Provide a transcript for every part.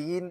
3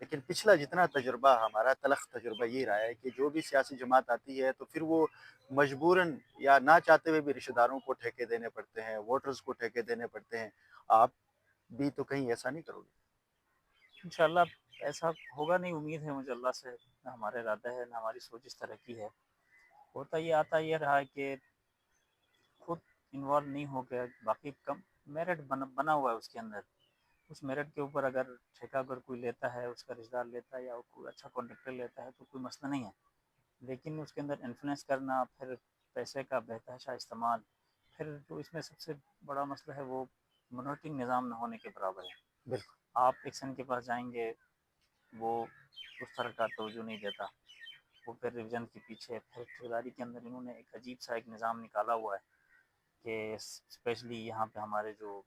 لیکن پچھلا جتنا تجربہ ہمارا تلخ تجربہ یہ رہا ہے کہ جو بھی سیاسی جماعت آتی ہے تو پھر وہ مجبوراً یا نہ چاہتے ہوئے بھی رشتہ داروں کو ٹھیکے دینے پڑتے ہیں، ووٹرز کو ٹھیکے دینے پڑتے ہیں۔ آپ بھی تو کہیں ایسا نہیں کرو گے؟ انشاءاللہ ایسا ہوگا نہیں، امید ہے مجھے اللہ سے، نہ ہمارا ارادہ ہے نہ ہماری سوچ اس طرح کی ہے۔ ہوتا یہ آتا یہ رہا ہے کہ خود انوالو نہیں ہو گیا، باقی کم میرٹ بنا ہوا ہے اس کے اندر، اس میرٹ کے اوپر اگر ٹھیکہ اگر کوئی لیتا ہے، اس کا رشتہ دار لیتا ہے یا کوئی اچھا کانٹریکٹر لیتا ہے تو کوئی مسئلہ نہیں ہے، لیکن اس کے اندر انفلوئنس کرنا، پھر پیسے کا بہتحاشا استعمال، پھر جو اس میں سب سے بڑا مسئلہ ہے وہ منوٹنگ نظام نہ ہونے کے برابر ہے۔ بالکل۔ آپ ایکشن کے پاس جائیں گے، وہ اس طرح کا توجہ نہیں دیتا، وہ پھر ریویژن کے پیچھے، پھر ٹھیکیداری کے اندر انہوں نے ایک عجیب سا ایک نظام نکالا ہوا ہے کہ اسپیشلی یہاں پہ ہمارے جو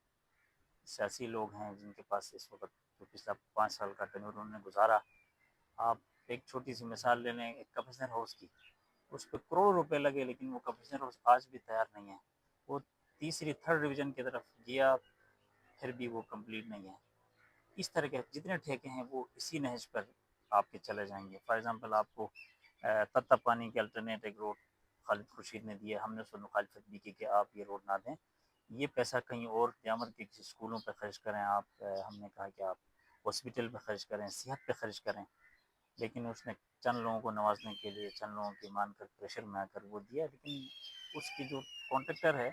سیاسی لوگ ہیں جن کے پاس اس وقت جو پچھلا 5 سال کا ٹینور انہوں نے گزارا، آپ ایک چھوٹی سی مثال لے لیں ایک کمپنسر ہاؤس کی، اس پہ کروڑ روپے لگے لیکن وہ کمپنسر ہاؤس آج بھی تیار نہیں ہے، وہ تیسری تھرڈ ریویژن کی طرف گیا پھر بھی وہ کمپلیٹ نہیں ہے۔ اس طرح کے جتنے ٹھیکے ہیں وہ اسی نہج پر آپ کے چلے جائیں گے۔ فار ایگزامپل آپ کو تتا پانی کے الٹرنیٹ ایک روڈ خالد خورشید نے دیا، ہم نے اس پر مخالفت بھی کی کہ آپ یہ روڈ نہ دیں، یہ پیسہ کہیں اور قیامت کے کسی اسکولوں پہ خرچ کریں، آپ ہم نے کہا کہ آپ ہاسپٹل پہ خرچ کریں، صحت پہ خرچ کریں، لیکن اس نے چند لوگوں کو نوازنے کے لیے، چند لوگوں کی مان کر پریشر میں آ کر وہ دیا، لیکن اس کی جو کانٹریکٹر ہے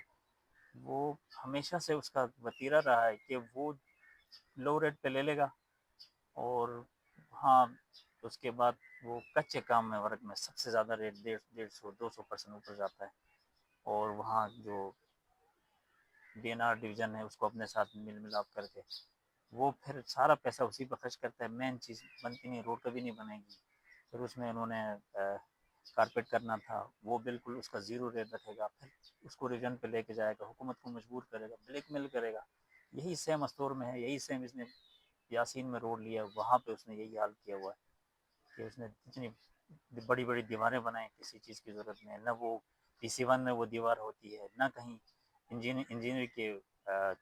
وہ ہمیشہ سے اس کا وتیرہ رہا ہے کہ وہ لو ریٹ پہ لے لے گا، اور ہاں اس کے بعد وہ کچے کام میں ورک میں سب سے زیادہ ریٹ 150-200% اوپر جاتا ہے، اور وہاں جو ڈی این آر ڈویژن ہے اس کو اپنے ساتھ مل ملاپ کر کے وہ پھر سارا پیسہ اسی پہ خرچ کرتا ہے، مین چیز بنتی نہیں، روڈ کبھی نہیں بنے گی، پھر اس میں انہوں نے کارپیٹ کرنا تھا، وہ بالکل اس کا زیرو ریٹ رکھے گا، پھر اس کو ریجن پہ لے کے جائے گا، حکومت کو مجبور کرے گا، بلیک میل کرے گا۔ یہی سیم استور میں ہے، یہی سیم اس نے یاسین میں روڈ لیا، وہاں پہ اس نے یہی حال کیا ہوا ہے کہ اس نے اتنی بڑی بڑی دیواریں بنائیں، کسی چیز کی ضرورت نہیں ہے، نہ وہ PC1 میں وہ دیوار ہوتی ہے، نہ کہیں انجینئر کے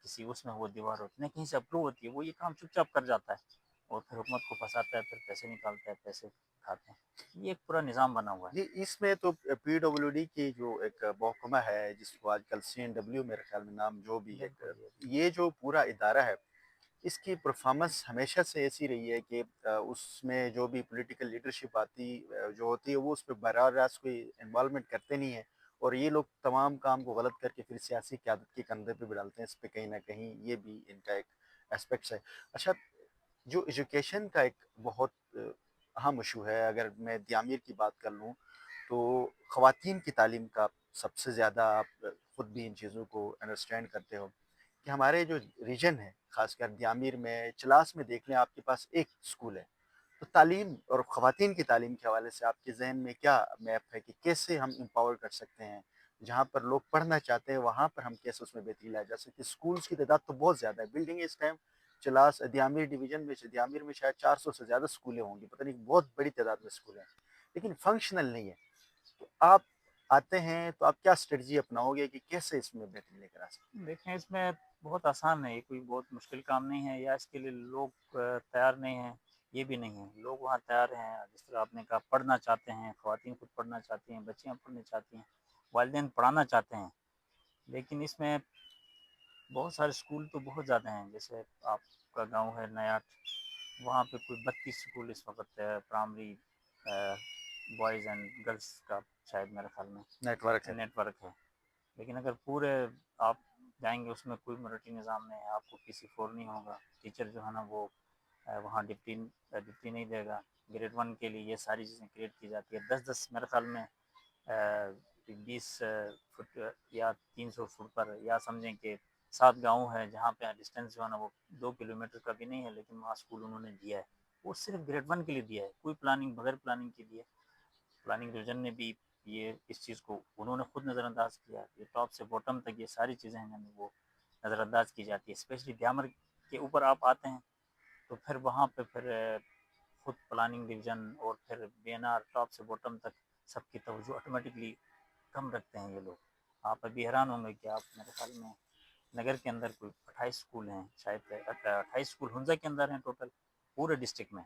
کسی اس میں وہ دیوار ہوتی ہے، نہ کہیں سے اپروو ہوتی ہے، وہ یہ کام چپ چاپ کر جاتا ہے اور پھر حکومت کو پھنساتا ہے، پھر پیسے نکالتا ہے، پیسے کھاتے ہیں، یہ ایک پورا نظام بنا ہوا ہے۔ جی، اس میں تو PWD کی جو ایک محکمہ ہے جس کو آج کل CNW میرے خیال میں نام جو بھی ایک، بالکل یہ یہ جو پورا ادارہ ہے اس کی پرفارمنس ہمیشہ سے ایسی رہی ہے کہ اس میں جو بھی پولیٹیکل لیڈرشپ آتی جو ہوتی ہے وہ اس پہ براہ راست کوئی انوالومنٹ کرتے نہیں ہیں، اور یہ لوگ تمام کام کو غلط کر کے پھر سیاسی قیادت کے کندھے پہ بھی ڈالتے ہیں، اس پہ کہیں نہ کہیں یہ بھی ان کا ایک اسپیکٹس ہے۔ اچھا، جو ایجوکیشن کا ایک بہت اہم ایشو ہے، اگر میں دیامیر کی بات کر لوں تو خواتین کی تعلیم کا سب سے زیادہ آپ خود بھی ان چیزوں کو انڈرسٹینڈ کرتے ہو کہ ہمارے جو ریجن ہے خاص کر دیامیر میں چلاس میں دیکھ لیں آپ کے پاس ایک اسکول ہے، تو تعلیم اور خواتین کی تعلیم کے حوالے سے آپ کے ذہن میں کیا میپ ہے کہ کیسے ہم امپاور کر سکتے ہیں؟ جہاں پر لوگ پڑھنا چاہتے ہیں وہاں پر ہم کیسے اس میں بہتری لایا جا سکتی ہے؟ اسکولس کی تعداد تو بہت زیادہ ہے، بلڈنگ اس ٹائم چلاس دیامیر ڈویژن میں دیامیر میں شاید 400 سے زیادہ اسکولیں ہوں گی، پتہ نہیں بہت بڑی تعداد میں اسکول ہیں، لیکن فنکشنل نہیں ہے۔ تو آپ آتے ہیں تو آپ کیا اسٹریٹجی اپناؤ گے کہ کیسے اس میں بہتری لے کر آ سکتے دیکھیں اس میں بہت آسان ہے، یہ کوئی بہت مشکل کام نہیں ہے، یا اس کے لیے لوگ تیار نہیں ہیں، یہ بھی نہیں ہے، لوگ وہاں تیار ہیں، جس طرح آپ نے کہا پڑھنا چاہتے ہیں، خواتین خود پڑھنا چاہتی ہیں، بچیاں پڑھنا چاہتی ہیں، والدین پڑھانا چاہتے ہیں، لیکن اس میں بہت سارے اسکول تو بہت زیادہ ہیں، جیسے آپ کا گاؤں ہے نیاٹ، وہاں پہ کوئی 32 اسکول اس وقت پرائمری بوائز اینڈ گرلس کا شاید میرے خیال میں نیٹ ورک ہے؟ نیٹ ورک ہے، لیکن اگر پورے آپ جائیں گے اس میں کوئی ملٹری نظام نہیں ہے، آپ کو PC4 نہیں ہوگا، ٹیچر جو ہے نا وہ وہاں ڈپٹی نہیں دے گا، گریڈ 1 کے لیے یہ ساری چیزیں کریٹ کی جاتی ہے، 10 میرے خیال میں 20 فٹ یا 300 فٹ پر، یا سمجھیں کہ 7 گاؤں ہے جہاں پہ ڈسٹینس جو ہے نا وہ 2 کلومیٹر کا بھی نہیں ہے، لیکن وہاں اسکول انہوں نے دیا ہے، وہ صرف گریڈ 1 کے لیے دیا ہے، کوئی پلاننگ بغیر پلاننگ کے لیے، پلاننگ ڈویژن نے بھی یہ اس چیز کو انہوں نے خود نظر انداز کیا، یہ ٹاپ سے باٹم تک یہ ساری چیزیں ہیں وہ نظر انداز کی جاتی ہے، اسپیشلی دیامر کے اوپر آپ آتے ہیں تو پھر وہاں پہ پھر خود پلاننگ ڈویژن اور پھر BNR ٹاپ سے باٹم تک سب کی توجہ آٹومیٹکلی کم رکھتے ہیں یہ لوگ۔ آپ ابھی حیران ہوں گے کہ آپ میرے خیال میں نگر کے اندر کوئی 28 اسکول ہیں، شاید 28 اسکول ہنزا کے اندر ہیں ٹوٹل پورے ڈسٹرکٹ میں،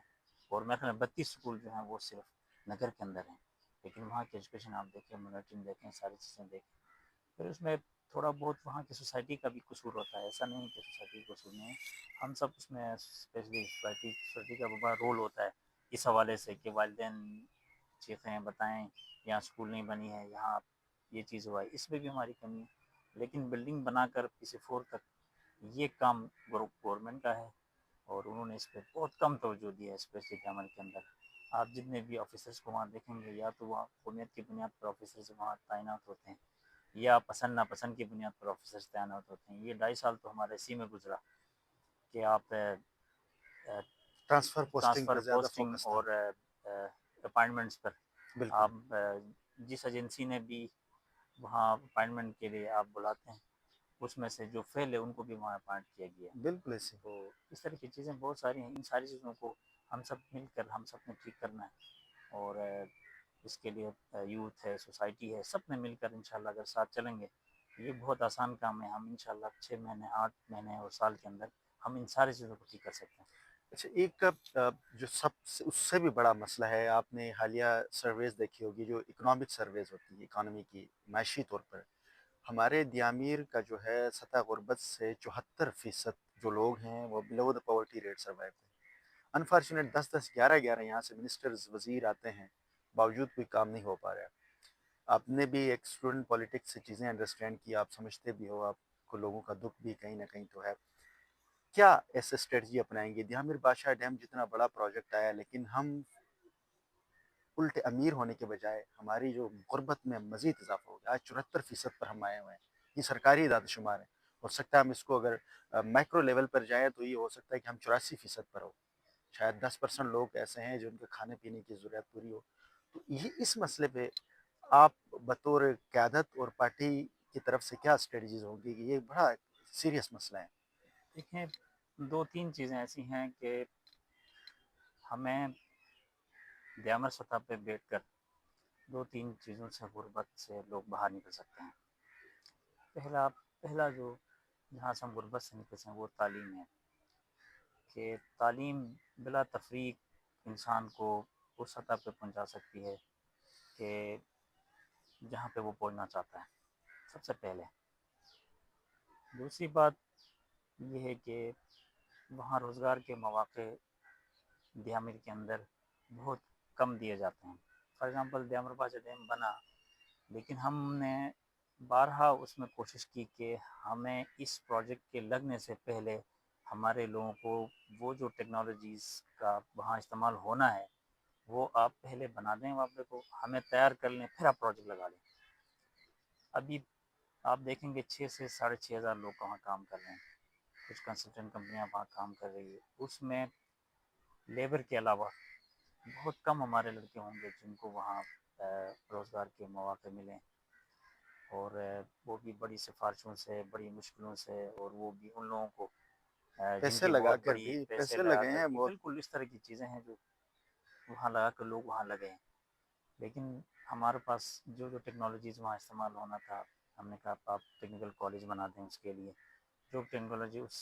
اور میرے خیال میں 32 اسکول جو ہیں وہ صرف نگر کے اندر ہیں، لیکن وہاں کی ایجوکیشن آپ دیکھیں، مانیٹرنگ دیکھیں، ساری چیزیں دیکھیں، پھر اس میں تھوڑا بہت وہاں کی سوسائٹی کا بھی قصور ہوتا ہے، ایسا نہیں کہ سوسائٹی کا قصور نہیں ہے، ہم سب اس میں اسپیشلی سوسائٹی کا بڑا رول ہوتا ہے اس حوالے سے کہ والدین چیخیں بتائیں یہاں اسکول نہیں بنی ہے، یہاں یہ چیز ہوا ہے، اس میں بھی ہماری کمی ہے، لیکن بلڈنگ بنا کر کسی فور تک یہ کام گورنمنٹ کا ہے، اور انہوں نے اس پہ بہت کم توجہ دی ہے، اسپیشلی کے عمل کے اندر آپ جتنے بھی آفیسرس کو وہاں دیکھیں گے، یا تو وہاں قومیت کی بنیاد پر آفیسرز وہاں تعینات ہوتے ہیں، یا پسند ناپسند کی بنیاد پر آفیسرز تعینات ہوتے ہیں۔ یہ 2.5 سال تو ہمارے اسی میں گزرا کہ آپ ٹرانسفر پوسٹنگ ٹرانسفر پہ زیادہ پوسٹنگ فوکس تھا۔ اور اپائنٹمنٹس پر بالکل آپ جس ایجنسی نے بھی وہاں اپائنٹمنٹ کے لیے آپ بلاتے ہیں، اس میں سے جو فیل ہے ان کو بھی وہاں اپائنٹ کیا گیا ہے۔ بالکل ایسے تو اس طرح کی چیزیں بہت ساری ہیں، ان ساری چیزوں کو ہم سب مل کر ہم سب نے ٹھیک کرنا ہے، اور اس کے لیے یوتھ ہے، سوسائٹی ہے، سب نے مل کر انشاءاللہ اگر ساتھ چلیں گے یہ بہت آسان کام ہے، ہم انشاءاللہ 6 مہینے 8 مہینے اور سال کے اندر ہم ان ساری چیزوں کو ٹھیک کر سکتے ہیں۔ اچھا، ایک جو سب سے اس سے بھی بڑا مسئلہ ہے، آپ نے حالیہ سرویز دیکھی ہوگی، جو اکنامک سرویز ہوتی ہے اکانومی کی معاشی طور پر، ہمارے دیامیر کا جو ہے سطح غربت سے 74% جو لوگ ہیں وہ بلو دا پاورٹی ریٹ سروائیو ہیں۔ انفارچونیٹ 10-10 11-11 یہاں سے منسٹرز وزیر آتے ہیں، باوجود کوئی کام نہیں ہو پا رہا ہے۔ آپ نے بھی ایک اسٹوڈنٹ پالیٹکس سے چیزیں انڈرسٹینڈ کی، آپ سمجھتے بھی ہو، آپ کو لوگوں کا دکھ بھی کہیں نہ کہیں تو ہے۔ کیا ایسے اسٹریٹجی اپنائیں گے؟ دیامیر بادشاہ ڈیم جتنا بڑا پروجیکٹ آیا، لیکن ہم الٹے امیر ہونے کے بجائے ہماری جو غربت میں مزید اضافہ ہو گیا، آج 74% پر ہم آئے ہوئے ہیں، یہ سرکاری اعداد و شمار ہے، ہو سکتا ہے ہم اس کو اگر مائکرو لیول پر جائیں تو یہ ہو سکتا ہے کہ ہم 84% پر ہو، شاید 10% لوگ ایسے ہیں جن کے کھانے پینے کی ضرورت پوری ہو۔ تو یہ اس مسئلے پہ آپ بطور قیادت اور پارٹی کی طرف سے کیا اسٹریٹجیز ہوں گی کہ یہ بڑا سیریس مسئلہ ہے؟ دیکھیں، 2-3 چیزیں ایسی ہیں کہ ہمیں دیامر سطح پہ بیٹھ کر 2-3 چیزوں سے غربت سے لوگ باہر نکل سکتے ہیں۔ پہلا جو جہاں سے ہم غربت سے نکل سکیں وہ تعلیم ہے، کہ تعلیم بلا تفریق انسان کو اس سطح پہ پہنچا سکتی ہے کہ جہاں پہ وہ پہنچنا چاہتا ہے، سب سے پہلے۔ دوسری بات یہ ہے کہ وہاں روزگار کے مواقع دیامر کے اندر بہت کم دیے جاتے ہیں۔ فار ایگزامپل دیامر پاس ڈیم بنا، لیکن ہم نے بارہا اس میں کوشش کی کہ ہمیں اس پروجیکٹ کے لگنے سے پہلے ہمارے لوگوں کو وہ جو ٹیکنالوجیز کا وہاں استعمال ہونا ہے وہ آپ پہلے بنا دیں، معاملے کو ہمیں تیار کر لیں، پھر آپ پروجیکٹ لگا لیں۔ ابھی آپ دیکھیں گے 6 سے 6,500 لوگ وہاں کام کر رہے ہیں، کچھ کنسلٹنٹ کمپنیاں وہاں کام کر رہی ہے، اس میں لیبر کے علاوہ بہت کم ہمارے لڑکے ہوں گے جن کو وہاں روزگار کے مواقع ملیں، اور وہ بھی بڑی سفارشوں سے، بڑی مشکلوں سے، اور وہ بھی ان لوگوں کو جن پیسے کی لگا بہت کر بڑی بھی، پیسے پیسے لگا لگے کر ہیں بھی، بہت۔ بالکل اس طرح کی چیزیں ہیں جو وہاں لگا کر لوگ وہاں لگے ہیں، لیکن ہمارے پاس جو ٹیکنالوجیز وہاں استعمال ہونا تھا، ہم نے کہا آپ ٹیکنیکل کالج بنا دیں، اس کے لیے جو ٹیکنالوجی اس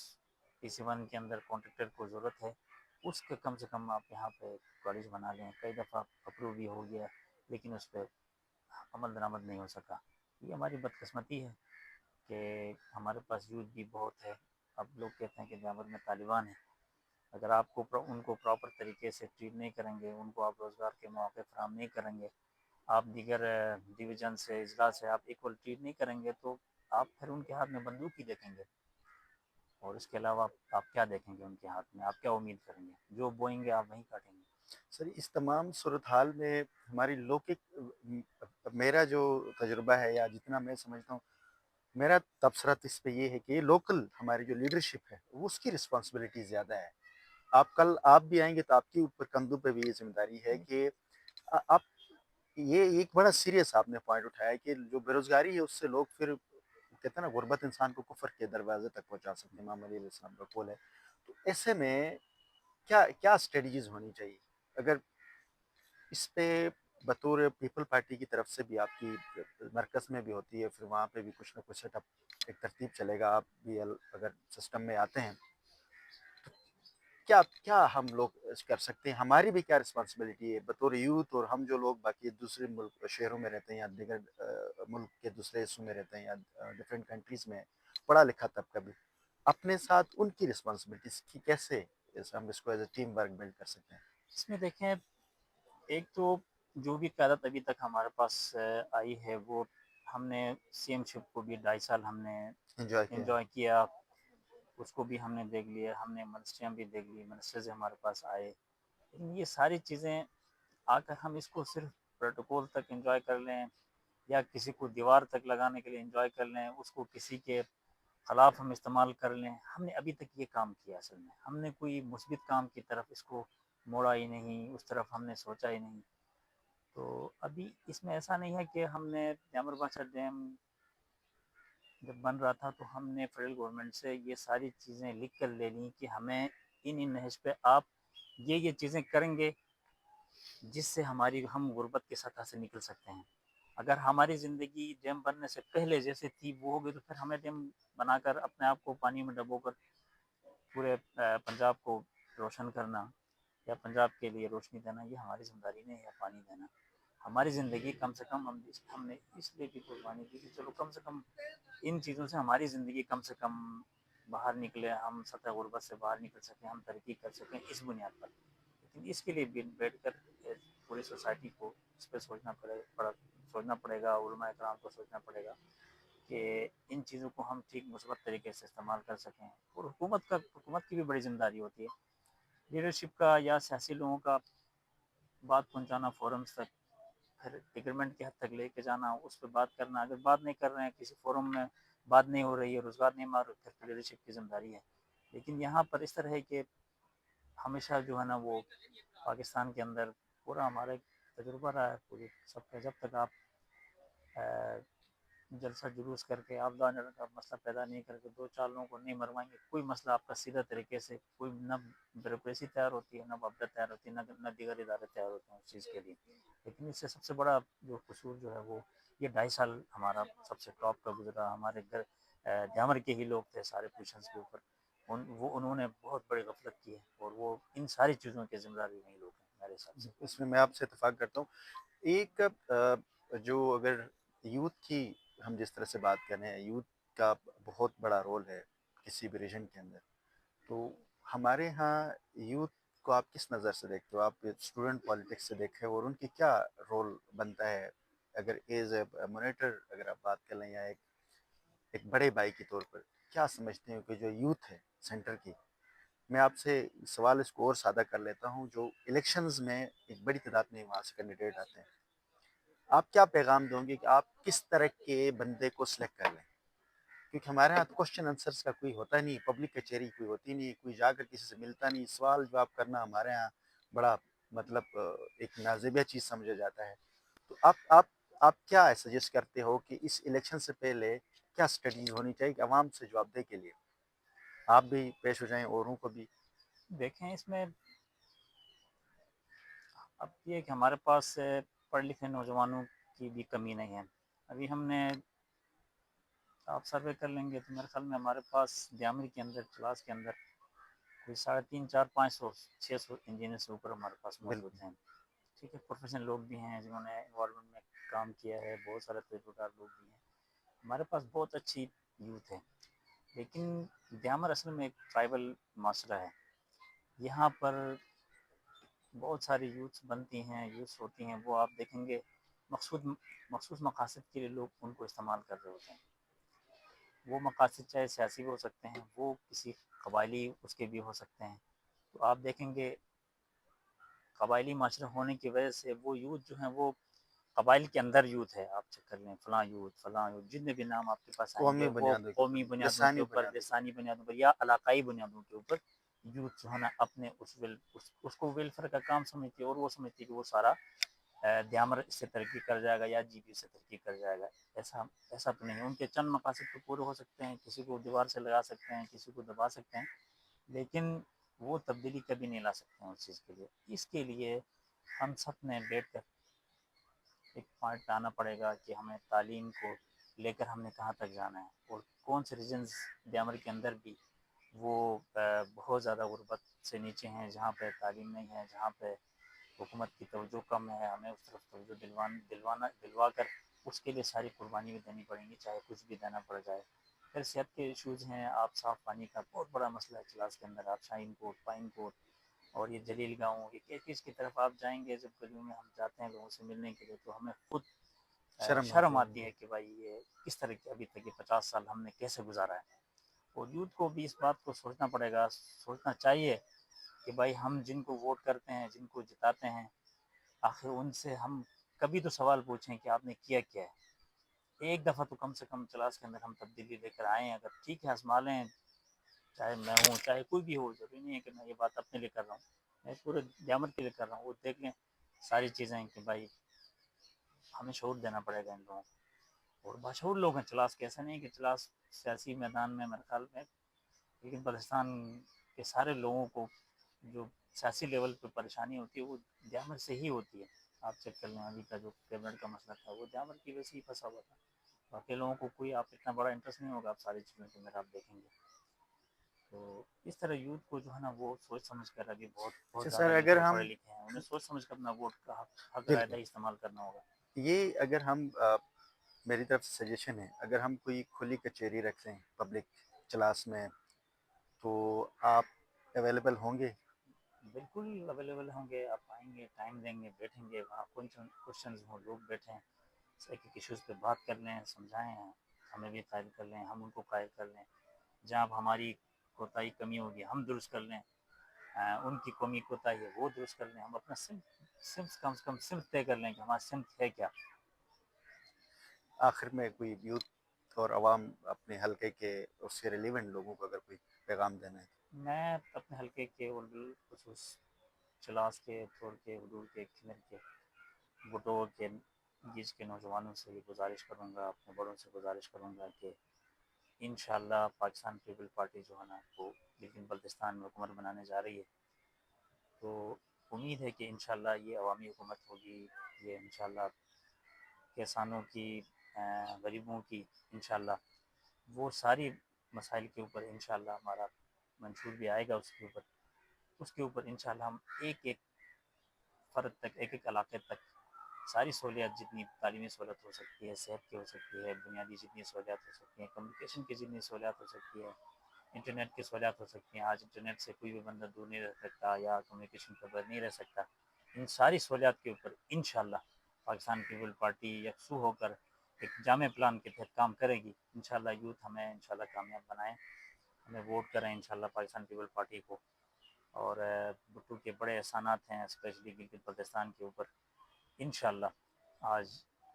PC1 کے اندر کانٹریکٹر کو ضرورت ہے اس کے کم سے کم آپ یہاں پہ کالج بنا لیں۔ کئی دفعہ اپروو بھی ہو گیا لیکن اس پہ عمل درآمد نہیں ہو سکا۔ یہ ہماری بدقسمتی ہے کہ ہمارے پاس یوتھ بھی بہت ہے۔ اب لوگ کہتے ہیں کہ دیامر میں طالبان ہیں، اگر آپ کو ان کو پراپر طریقے سے ٹریٹ نہیں کریں گے، ان کو آپ روزگار کے مواقع فراہم نہیں کریں گے، آپ دیگر ڈویژن سے، اضلاع سے آپ ایکول ٹریٹ نہیں کریں گے، تو آپ پھر ان کے ہاتھ میں بندوق ہی دیکھیں گے، اور اس کے علاوہ آپ کیا دیکھیں گے ان کے ہاتھ میں؟ آپ کیا امید کریں گے؟ جو بوئیں گے آپ وہیں کاٹیں گے۔ سر، اس تمام صورتحال میں ہماری لوکک، میرا جو تجربہ ہے یا جتنا میں سمجھتا ہوں، میرا تبصرہ اس پہ یہ ہے کہ لوکل ہماری جو لیڈرشپ ہے وہ اس کی رسپانسبلٹی زیادہ ہے۔ آپ بھی آئیں گے تو آپ کے اوپر کندھوں پہ بھی یہ ذمہ داری ہے کہ آپ، یہ ایک بڑا سیریس آپ نے پوائنٹ اٹھایا کہ جو بے روزگاری ہے اس سے لوگ پھر کہتے ہیں نا، غربت انسان کو کفر کے دروازے تک پہنچا سکتے ہیں، امام علیہ السلام کا قول ہے۔ تو ایسے میں کیا کیا اسٹریٹجیز ہونی چاہیے؟ اگر اس پہ بطور پیپل پارٹی کی طرف سے بھی، آپ کی مرکز میں بھی ہوتی ہے، پھر وہاں پہ بھی کچھ نہ کچھ سیٹ اپ ایک ترتیب چلے گا، آپ بھی اگر سسٹم میں آتے ہیں، کیا کیا ہم لوگ کر سکتے ہیں؟ ہماری بھی کیا رسپانسبلٹی ہے بطور یوتھ، اور ہم جو لوگ باقی دوسرے ملک شہروں میں رہتے ہیں یا دیگر ملک کے دوسرے حصوں میں رہتے ہیں یا ڈفرینٹ کنٹریز میں پڑھا لکھا طبقہ بھی، اپنے ساتھ ان کی رسپانسبلٹیز کی کیسے ہم اس کو as a team work build کر سکتے ہیں؟ اس میں دیکھیں، ایک تو جو بھی قیادت ابھی تک ہمارے پاس آئی ہے، وہ ہم نے سی ایم شپ کو بھی 2.5 سال ہم نے انجوائے کیا ہے؟ انجوائے کیا، اس کو بھی ہم نے دیکھ لیا، ہم نے منسٹریاں بھی دیکھ لی، منسٹرز ہمارے پاس آئے، لیکن یہ ساری چیزیں آ کر ہم اس کو صرف پروٹوکول تک انجوائے کر لیں یا کسی کو دیوار تک لگانے کے لیے انجوائے کر لیں، اس کو کسی کے خلاف ہم استعمال کر لیں، ہم نے ابھی تک یہ کام کیا اصل میں، ہم نے کوئی مثبت کام کی طرف اس کو موڑا ہی نہیں، اس طرف ہم نے سوچا ہی نہیں۔ تو ابھی اس میں ایسا نہیں ہے کہ ہم نے جامر باچا ڈیم جب بن رہا تھا تو ہم نے فیڈرل گورنمنٹ سے یہ ساری چیزیں لکھ کر لے لیں کہ ہمیں ان نہج پہ آپ یہ چیزیں کریں گے جس سے ہم غربت کی سطح سے نکل سکتے ہیں۔ اگر ہماری زندگی ڈیم بننے سے پہلے جیسے تھی وہ ہوگی تو پھر ہمیں ڈیم بنا کر اپنے آپ کو پانی میں ڈبو کر پورے پنجاب کو روشن کرنا یا پنجاب کے لیے روشنی دینا، یہ ہماری ذمہ داری نہیں ہے پانی دینا۔ ہماری زندگی کم سے کم ہم نے اس لیے بھی قربانی دی کہ چلو کم سے کم ان چیزوں سے ہماری زندگی کم سے کم باہر نکلے، ہم سطح غربت سے باہر نکل سکیں، ہم ترقی کر سکیں اس بنیاد پر۔ لیکن اس کے لیے بیٹھ کر پوری سوسائٹی کو اس پہ سوچنا پڑے گا، علماء کرام کو سوچنا پڑے گا کہ ان چیزوں کو ہم ٹھیک مثبت طریقے سے استعمال کر سکیں، اور حکومت کی بھی بڑی ذمہ داری ہوتی ہے، لیڈرشپ کا یا سیاسی لوگوں کا بات پہنچانا فورمز تک، پھر ایگریمنٹ کی حد تک لے کے جانا، اس پہ بات کرنا، اگر بات نہیں کر رہے ہیں کسی فورم میں، بات نہیں ہو رہی ہے، روزگار نہیں مار رہے، پھر لیڈرشپ کی ذمہ داری ہے۔ لیکن یہاں پر اس طرح ہے کہ ہمیشہ جو ہے نا وہ پاکستان کے اندر پورا ہمارا ایک تجربہ رہا ہے پوری سب کا، جب تک آپ جلسہ جلوس کر کے آپ کا مسئلہ پیدا نہیں کر کے 2-4 لوگوں کو نہیں مروائیں گے، کوئی مسئلہ آپ کا سیدھا طریقے سے، کوئی نہ بیوروکریسی تیار ہوتی ہے، نہ وابدہ تیار ہوتی ہے، نہ دیگر ادارے تیار ہوتے ہیں اس چیز کے لیے۔ لیکن اس سے سب سے بڑا جو قصور جو ہے وہ یہ 2.5 سال ہمارا سب سے ٹاپ کا گزرا، ہمارے گھر جامر کے ہی لوگ تھے سارے پوزیشنز کے اوپر، انہوں نے بہت بڑی غفلت کی ہے، اور وہ ان ساری چیزوں کے ذمہ دار وہی لوگ ہیں میرے حساب سے۔ اس میں آپ سے اتفاق کرتا ہوں۔ ایک جو اگر یوتھ کی ہم جس طرح سے بات کر رہے ہیں، یوتھ کا بہت بڑا رول ہے کسی بھی ریجن کے اندر، تو ہمارے ہاں یوتھ کو آپ کس نظر سے دیکھتے ہو؟ آپ اسٹوڈنٹ پالیٹکس سے دیکھیں اور ان کی کیا رول بنتا ہے؟ اگر ایز اے مانیٹر اگر آپ بات کر لیں یا ایک بڑے بھائی کے طور پر کیا سمجھتے ہیں کہ جو یوتھ ہے سینٹر کی؟ میں آپ سے سوال اس کو اور سادہ کر لیتا ہوں، جو الیکشنز میں ایک بڑی تعداد میں وہاں سے کینڈیڈیٹ آتے ہیں، آپ کیا پیغام دوں گے کہ آپ کس طرح کے بندے کو سلیکٹ کر لیں؟ کیونکہ ہمارے یہاں کوشچن آنسرس کا کوئی ہوتا نہیں، پبلک کچہری کوئی ہوتی نہیں، کوئی جا کر کسی سے ملتا نہیں، سوال جواب کرنا ہمارے یہاں بڑا مطلب ایک نازیبہ چیز سمجھا جاتا ہے۔ تو آپ کیا سجیسٹ کرتے ہو کہ اس الیکشن سے پہلے کیا اسٹریٹجی ہونی چاہیے کہ عوام سے جواب دہ کے لیے آپ بھی پیش ہو جائیں، اوروں کو بھی؟ دیکھیں اس میں اب یہ کہ ہمارے پاس پڑھ لکھے نوجوانوں کی بھی کمی نہیں ہے۔ ابھی ہم نے آپ سروے کر لیں گے تو میرے خیال میں ہمارے پاس جامعہ کے اندر کلاس کے اندر کوئی 350-400-500-600 انجینئر سے اوپر ہمارے پاس موجود بالکل ہیں۔ ٹھیک ہے، پروفیشنل لوگ بھی ہیں جنہوں نے انوائرمنٹ میں کام کیا ہے، بہت سارے تجربہ کار لوگ بھی ہیں، ہمارے پاس بہت اچھی یوتھ ہے۔ لیکن دیامر اصل میں ایک ٹرائبل معاشرہ ہے، یہاں پر بہت ساری یوتھس بنتی ہیں، یوتھس ہوتی ہیں، وہ آپ دیکھیں گے مخصوص مقاصد کے لیے لوگ ان کو استعمال کر رہے ہوتے ہیں۔ وہ مقاصد چاہے سیاسی بھی ہو سکتے ہیں، وہ کسی قبائلی اس کے بھی ہو سکتے ہیں۔ تو آپ دیکھیں گے قبائلی معاشرہ ہونے کی وجہ سے وہ یوتھ جو ہیں وہ قبائل کے اندر یوتھ ہے، آپ چیک کر لیں، فلاں یوتھ جتنے بھی نام آپ کے پاس آئیں گے قومی وہ بنیادوں کے اوپر، قومی بنیادوں کے لسانی اوپر، بنیادوں کے لسانی بنیادوں پر یا علاقائی بنیادوں کے اوپر یوتھ جو ہے نا اپنے اس کو ویلفیئر کا کام سمجھتی ہے، اور وہ سمجھتی ہے کہ وہ سارا دیامر اس سے ترقی کر جائے گا یا جی بی سے ترقی کر جائے گا۔ ایسا تو نہیں ہے، ان کے چند مقاصد تو پورے ہو سکتے ہیں، کسی کو دیوار سے لگا سکتے ہیں، کسی کو دبا سکتے ہیں، لیکن وہ تبدیلی کبھی نہیں لا سکتے ہیں اس چیز کے لیے۔ اس کے لیے ہم سب نے بیٹھ کر ایک پوائنٹ پہ آنا پڑے گا کہ ہمیں تعلیم کو لے کر ہم نے کہاں تک جانا ہے، اور کون سے ریجنز دیامر کے اندر بھی وہ بہت زیادہ غربت سے نیچے ہیں، جہاں پہ تعلیم نہیں ہے، جہاں پہ حکومت کی توجہ کم ہے، ہمیں اس طرف توجہ دلوا کر اس کے لیے ساری قربانی بھی دینی پڑیں گی، چاہے کچھ بھی دینا پڑ جائے۔ پھر صحت کے ایشوز ہیں، آپ صاف پانی کا بہت بڑا مسئلہ ہے کلاس کے اندر، آپ شاہین کوٹ، پائن کوٹ اور یہ جلیل گاؤں، یہ کیفیز کی طرف آپ جائیں گے، جب گلیوں میں ہم جاتے ہیں لوگوں سے ملنے کے لیے تو ہمیں خود شرم شرم آتی آتی ہے۔ ہے کہ بھائی یہ کس طرح کی ابھی تک یہ 50 سال ہم نے کیسے گزارا ہے۔ اور یوتھ کو بھی اس بات کو سوچنا پڑے گا، سوچنا چاہیے کہ بھائی ہم جن کو ووٹ کرتے ہیں، جن کو جتاتے ہیں، آخر ان سے ہم کبھی تو سوال پوچھیں کہ آپ نے کیا کیا ہے۔ ایک دفعہ تو کم سے کم کلاس کے اندر ہم تبدیلی لے کر آئیں، اگر ٹھیک ہے آزما لیں، چاہے میں ہوں چاہے کوئی بھی ہو، ضروری نہیں ہے کہ میں یہ بات اپنے لیے کر رہا ہوں، میں پورے دیامت کے لیے کر رہا ہوں۔ وہ دیکھ لیں ساری چیزیں کہ بھائی ہمیں شعور دینا پڑے گا ان لوگوں کو، اور باشعور لوگ ہیں چلاس کے، ایسا نہیں کہ چلاس سیاسی میدان میں میرے خیال میں، لیکن بلوچستان کے سارے لوگوں کو جو سیاسی لیول پہ پریشانی ہوتی ہے وہ دیامت سے ہی ہوتی ہے۔ آپ چیک کر لیں ابھی کا جو کیبنٹ کا مسئلہ تھا وہ دیامت کی وجہ سے ہی پھنسا ہوا تھا، باقی لوگوں کو کوئی آپ اتنا بڑا انٹرسٹ نہیں ہوگا آپ ساری چیزوں کے اندر آپ دیکھیں گے۔ تو اس طرح یوتھ کو جو ہے نا وہ سوچ سمجھ کر، ابھی بہت اچھا بہت سر، زیادہ اگر لکھے پڑھے ہم لکھے ہیں، انہیں سوچ سمجھ کر اپنا ووٹ کا حق رائے بالکل دہی استعمال کرنا ہوگا۔ یہ اگر ہم میری طرف سے سجیشن ہے، اگر ہم کوئی کھلی کچہری رکھ لیں پبلک کلاس میں تو آپ اویلیبل ہوں گے؟ بالکل اویلیبل ہوں گے، آپ آئیں گے، ٹائم دیں گے، بیٹھیں گے وہاں، کوشچنز ہوں، لوگ بیٹھیں، سائیکل ایشوز پہ بات کر لیں، سمجھائیں، ہمیں بھی قائل کر لیں، ہم ان کو قائل کر لیں، جہاں ہماری کوتاہی کمی ہوگی ہم درست کر لیں، ان کی قومی کوتاہی ہے وہ درست کر لیں، ہم اپنا سمت کم سے کم سمت طے کر لیں کہ ہمارا سمت ہے کیا۔ آخر میں کوئی یوتھ اور عوام اپنے حلقے کے اس سے ریلیونٹ لوگوں کو اگر کوئی پیغام دینا ہے تو؟ میں اپنے حلقے کے اور بالخصوص چلاس کے، تھوڑ کے، حدود کے، کھنر کے، بٹور کے، گیج کے نوجوانوں سے یہ گزارش کروں گا، اپنے بڑوں سے گزارش کروں گا کہ انشاءاللہ پاکستان پیپل پارٹی جو ہے نا وہ لیکن بلتستان میں حکومت بنانے جا رہی ہے، تو امید ہے کہ انشاءاللہ یہ عوامی حکومت ہوگی، یہ انشاءاللہ کسانوں کی، غریبوں کی، انشاءاللہ وہ ساری مسائل کے اوپر انشاءاللہ ہمارا منشور بھی آئے گا، اس کے اوپر انشاءاللہ ہم ایک ایک فرد تک، ایک ایک علاقے تک ساری سہولیات، جتنی تعلیمی سہولت ہو سکتی ہے، صحت کی ہو سکتی ہے، بنیادی جتنی سہولیات ہو سکتی ہیں، کمیونیکیشن کی جتنی سہولیات ہو سکتی ہے، انٹرنیٹ کی سہولیات ہو سکتی ہیں، آج انٹرنیٹ سے کوئی بھی بندہ دور نہیں رہ سکتا یا کمیونیکیشن پر بغیر نہیں رہ سکتا، ان ساری سہولیات کے اوپر انشاءاللہ پاکستان پیپل پارٹی یکسو ہو کر ایک جامع پلان کے تحت کام کرے گی۔ انشاءاللہ یوتھ ہمیں انشاءاللہ کامیاب بنائیں، ہمیں ووٹ کریں انشاءاللہ پاکستان پیپل پارٹی کو، اور بھٹو کے بڑے احسانات ہیں اسپیشلی گلگت بلتستان کے اوپر، انشاءاللہ آج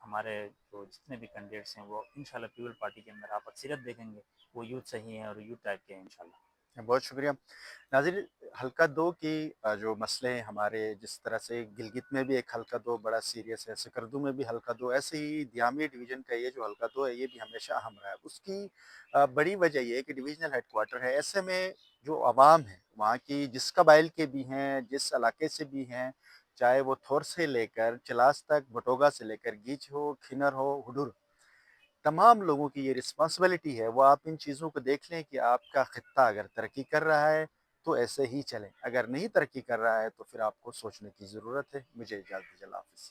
ہمارے جو جتنے بھی کینڈیڈیٹس ہیں وہ انشاءاللہ پیپل پارٹی کے اندر آپ اکثریت دیکھیں گے وہ یوتھ سے ہی ہیں اور یوتھ ٹائپ کے ہیں انشاءاللہ۔ بہت شکریہ ناظرین۔ حلقہ دو کی جو مسئلے ہیں ہمارے، جس طرح سے گلگت میں بھی ایک حلقہ دو بڑا سیریس ہے، سکردو میں بھی حلقہ دو، ایسے ہی دیامی ڈویژن کا یہ جو حلقہ دو ہے یہ بھی ہمیشہ اہم رہا ہے۔ اس کی بڑی وجہ یہ ہے کہ ڈویژنل ہیڈ کوارٹر ہے، ایسے میں جو عوام ہے وہاں کی، جس قبائل کے بھی ہیں، جس علاقے سے بھی ہیں، چاہے وہ تھور سے لے کر چلاس تک، بٹوگا سے لے کر گیچ ہو، کھنر ہو، ہڈور، تمام لوگوں کی یہ رسپانسبلٹی ہے، وہ آپ ان چیزوں کو دیکھ لیں کہ آپ کا خطہ اگر ترقی کر رہا ہے تو ایسے ہی چلیں، اگر نہیں ترقی کر رہا ہے تو پھر آپ کو سوچنے کی ضرورت ہے۔ مجھے اجازت دیجیے، اللہ حافظ۔